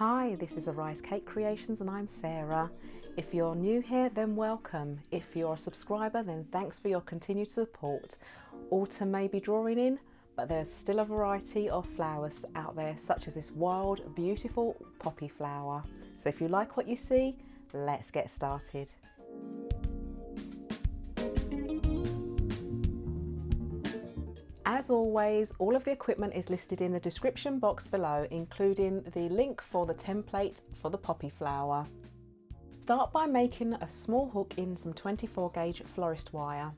Hi, this is Arise Cake Creations and I'm Sarah. If you're new here, then welcome. If you're a subscriber, then thanks for your continued support. Autumn may be drawing in, but there's still a variety of flowers out there, such as this wild, beautiful poppy flower. So if you like what you see, let's get started. As always, all of the equipment is listed in the description box below, including the link for the template for the poppy flower. Start by making a small hook in some 24 gauge florist wire.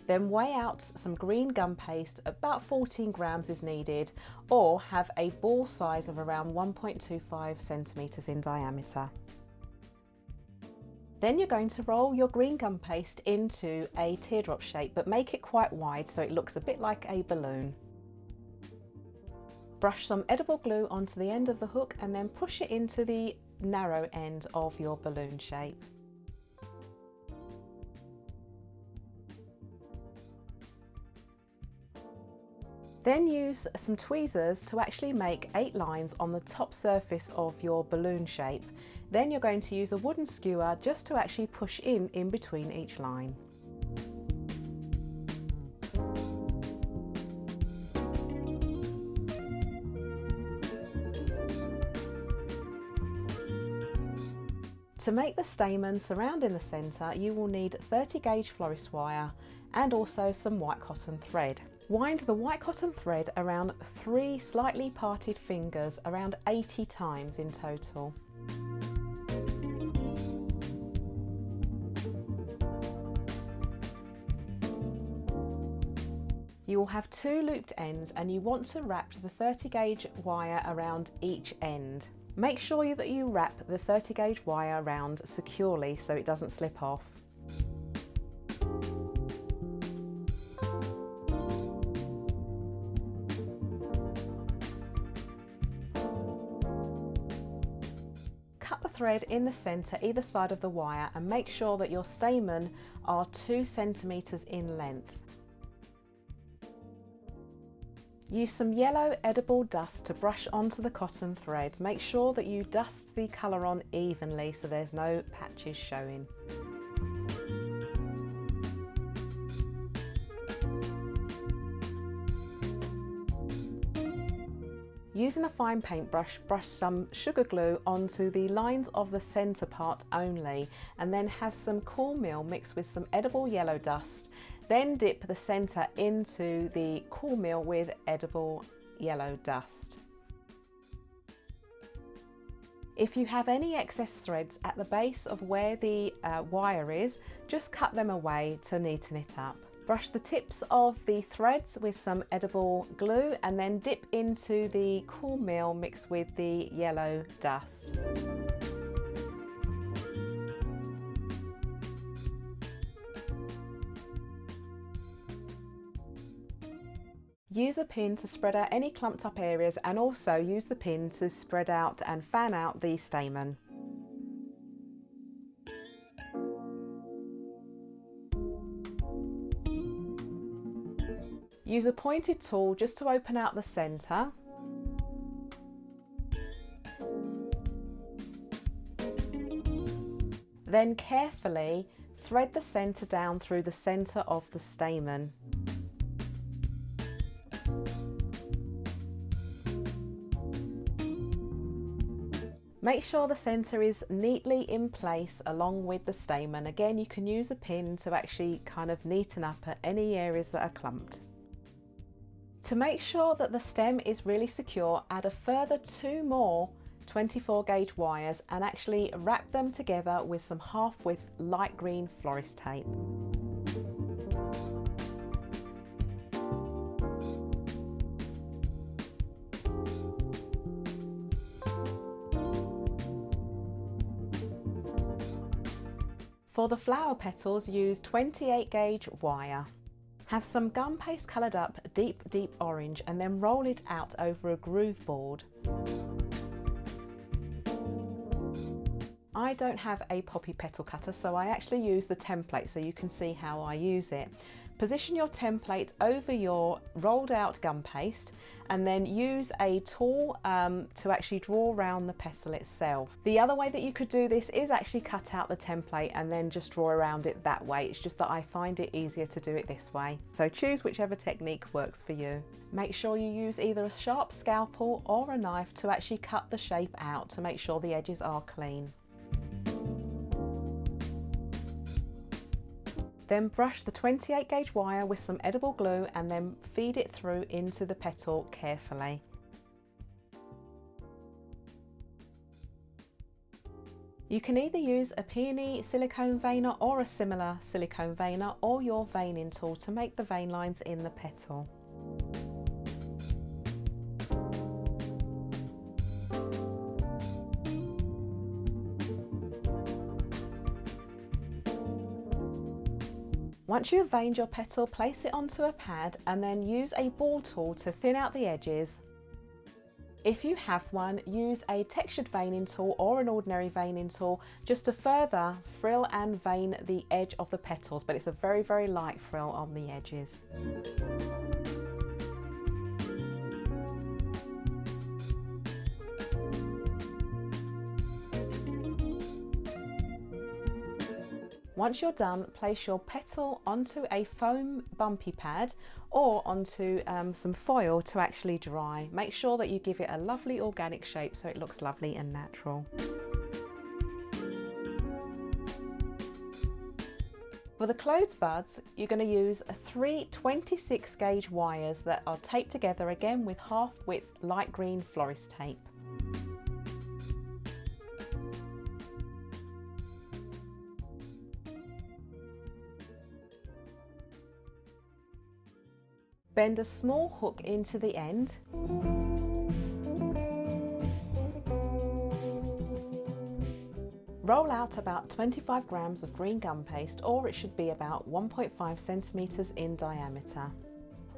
Then weigh out some green gum paste, about 14 grams is needed, or have a ball size of around 1.25 centimeters in diameter. Then you're going to roll your green gum paste into a teardrop shape, but make it quite wide so it looks a bit like a balloon. Brush some edible glue onto the end of the hook and then push it into the narrow end of your balloon shape. Then use some tweezers to actually make 8 lines on the top surface of your balloon shape. Then you're going to use a wooden skewer just to actually push in between each line. To make the stamen surrounding the centre, you will need 30 gauge florist wire and also some white cotton thread. Wind the white cotton thread around 3 slightly parted fingers around 80 times in total. You will have 2 looped ends and you want to wrap the 30 gauge wire around each end. Make sure that you wrap the 30 gauge wire around securely so it doesn't slip off. Cut the thread in the centre either side of the wire and make sure that your stamen are 2 centimeters in length. Use some yellow edible dust to brush onto the cotton thread. Make sure that you dust the colour on evenly so there's no patches showing. Using a fine paintbrush, brush some sugar glue onto the lines of the centre part only, and then have some cornmeal mixed with some edible yellow dust. Then dip the centre into the cornmeal with edible yellow dust. If you have any excess threads at the base of where the wire is, just cut them away to neaten it up. Brush the tips of the threads with some edible glue and then dip into the cornmeal mixed with the yellow dust. Use a pin to spread out any clumped up areas and also use the pin to spread out and fan out the stamen. Use a pointed tool just to open out the centre. Then carefully thread the centre down through the centre of the stamen. Make sure the centre is neatly in place along with the stamen. Again, you can use a pin to actually kind of neaten up at any areas that are clumped. To make sure that the stem is really secure, add a further 2 more 24 gauge wires and actually wrap them together with some half-width light green florist tape. For the flower petals, use 28 gauge wire. Have some gum paste coloured up deep orange and then roll it out over a groove board. I don't have a poppy petal cutter, so I actually use the template so you can see how I use it. Position your template over your rolled out gum paste and then use a tool to actually draw around the petal itself. The other way that you could do this is actually cut out the template and then just draw around it that way. It's just that I find it easier to do it this way. So choose whichever technique works for you. Make sure you use either a sharp scalpel or a knife to actually cut the shape out to make sure the edges are clean. Then brush the 28 gauge wire with some edible glue and then feed it through into the petal carefully. You can either use a peony silicone veiner or a similar silicone veiner or your veining tool to make the vein lines in the petal. Once you've veined your petal, place it onto a pad and then use a ball tool to thin out the edges. If you have one, use a textured veining tool or an ordinary veining tool just to further frill and vein the edge of the petals, but it's a very, very light frill on the edges. Once you're done, place your petal onto a foam bumpy pad or onto some foil to actually dry. Make sure that you give it a lovely organic shape so it looks lovely and natural. For the closed buds, you're going to use 3 26 gauge wires that are taped together again with half width light green florist tape. Bend a small hook into the end. Roll out about 25 grams of green gum paste, or it should be about 1.5 centimeters in diameter.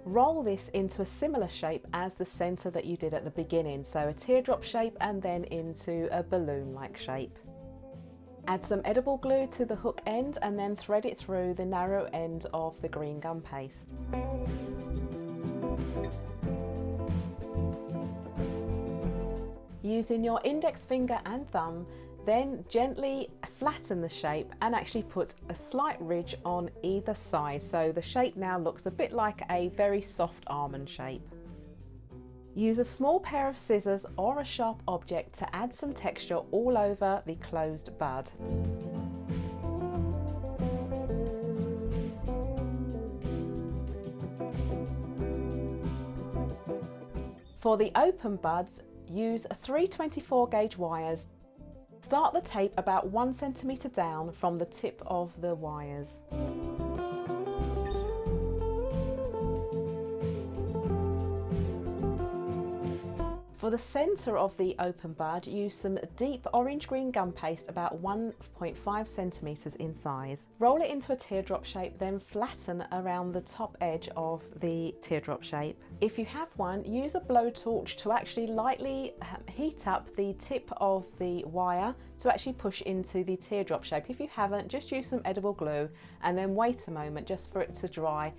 Roll this into a similar shape as the center that you did at the beginning, so a teardrop shape and then into a balloon-like shape. Add some edible glue to the hook end and then thread it through the narrow end of the green gum paste. Using your index finger and thumb, then gently flatten the shape and actually put a slight ridge on either side, so the shape now looks a bit like a very soft almond shape. Use a small pair of scissors or a sharp object to add some texture all over the closed bud. For the open buds, use 3 24 gauge wires. Start the tape about 1 centimeter down from the tip of the wires. For the centre of the open bud, use some deep orange-green gum paste about 1.5 centimetres in size. Roll it into a teardrop shape, then flatten around the top edge of the teardrop shape. If you have one, use a blowtorch to actually lightly heat up the tip of the wire to actually push into the teardrop shape. If you haven't, just use some edible glue and then wait a moment just for it to dry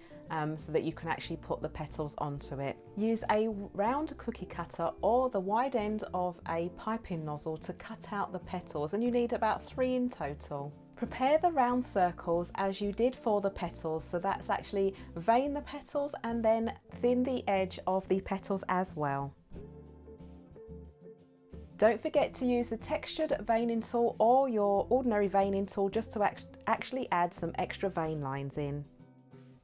so that you can actually put the petals onto it. Use a round cookie cutter or the wide end of a piping nozzle to cut out the petals, and you need about 3 in total. Prepare the round circles as you did for the petals, so that's actually vein the petals and then thin the edge of the petals as well. Don't forget to use the textured veining tool or your ordinary veining tool just to actually add some extra vein lines in.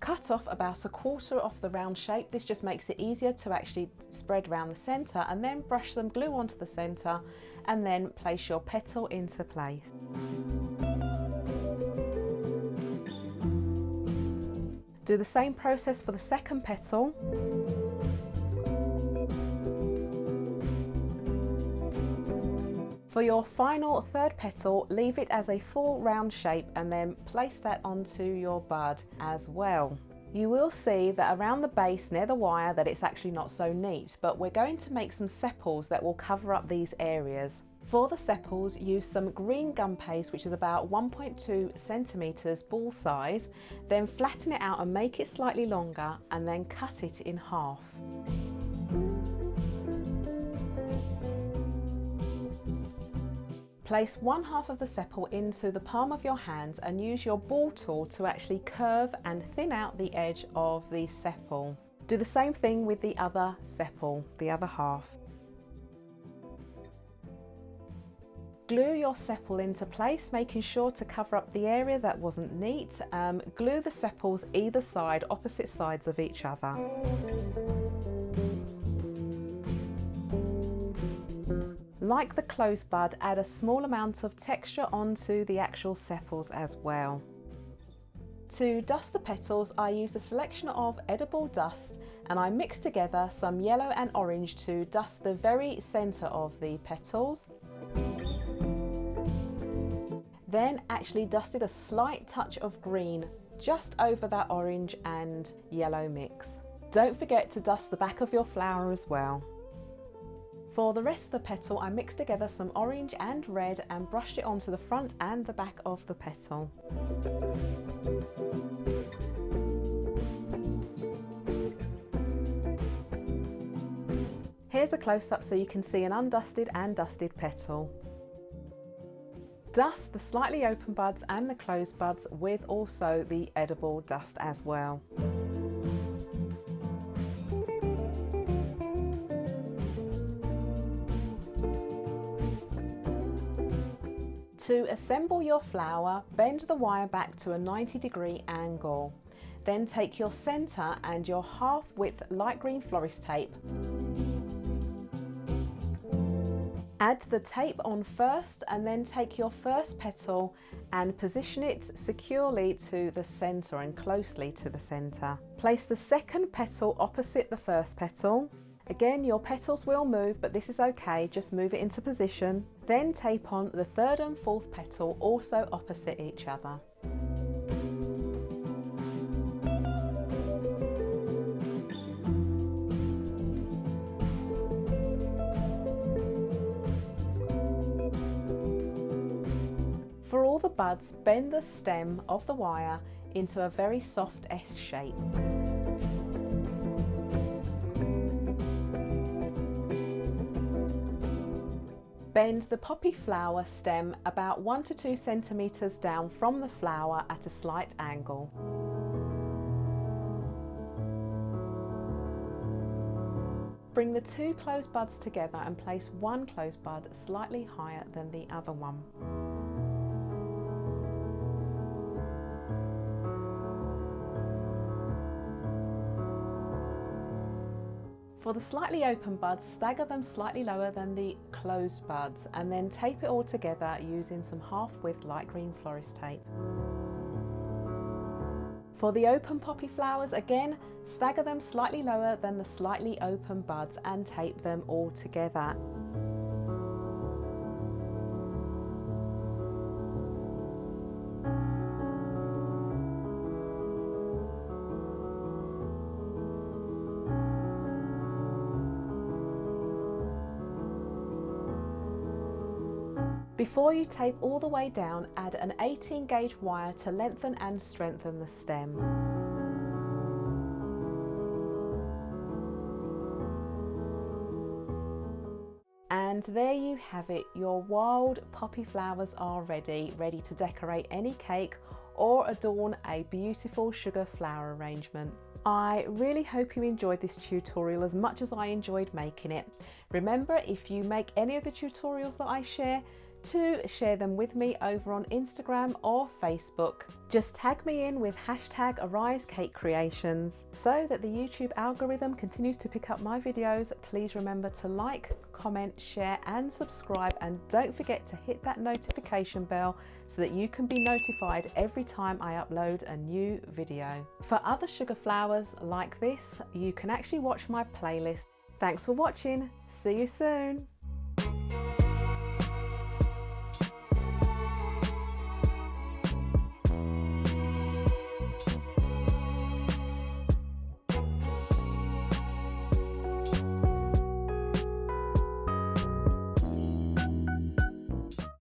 Cut off about 1/4 of the round shape. This just makes it easier to actually spread around the centre, and then brush some glue onto the centre and then place your petal into place. Do the same process for the second petal. For your final third petal, leave it as a full round shape and then place that onto your bud as well. You will see that around the base near the wire that it's actually not so neat, but we're going to make some sepals that will cover up these areas. For the sepals, use some green gum paste, which is about 1.2 centimeters ball size, then flatten it out and make it slightly longer, and then cut it in half. Place one half of the sepal into the palm of your hand and use your ball tool to actually curve and thin out the edge of the sepal. Do the same thing with the other sepal, the other half. Glue your sepal into place, making sure to cover up the area that wasn't neat. Glue the sepals either side, opposite sides of each other. Like the closed bud, add a small amount of texture onto the actual sepals as well. To dust the petals, I used a selection of edible dust, and I mixed together some yellow and orange to dust the very centre of the petals. Then actually dusted a slight touch of green just over that orange and yellow mix. Don't forget to dust the back of your flower as well. For the rest of the petal, I mixed together some orange and red and brushed it onto the front and the back of the petal. Here's a close-up so you can see an undusted and dusted petal. Dust the slightly open buds and the closed buds with also the edible dust as well. To assemble your flower, bend the wire back to a 90-degree angle. Then take your centre and your half-width light green florist tape. Add the tape on first and then take your first petal and position it securely to the centre and closely to the centre. Place the second petal opposite the first petal. Again, your petals will move, but this is okay, just move it into position. Then tape on the third and fourth petal, also opposite each other. For all the buds, bend the stem of the wire into a very soft S shape. Bend the poppy flower stem about 1 to 2 centimeters down from the flower at a slight angle. Bring the two closed buds together and place one closed bud slightly higher than the other one. For the slightly open buds, stagger them slightly lower than the closed buds and then tape it all together using some half-width light green florist tape. For the open poppy flowers, again, stagger them slightly lower than the slightly open buds and tape them all together. Before you tape all the way down, add an 18 gauge wire to lengthen and strengthen the stem. And there you have it, your wild poppy flowers are ready to decorate any cake or adorn a beautiful sugar flower arrangement. I really hope you enjoyed this tutorial as much as I enjoyed making it. Remember, if you make any of the tutorials that I share, to share them with me over on Instagram or Facebook. Just tag me in with #AriseCakeCreations so that the YouTube algorithm continues to pick up my videos. Please remember to like, comment, share and subscribe, and don't forget to hit that notification bell so that you can be notified every time I upload a new video. For other sugar flowers like this, you can actually watch my playlist. Thanks for watching. See you soon.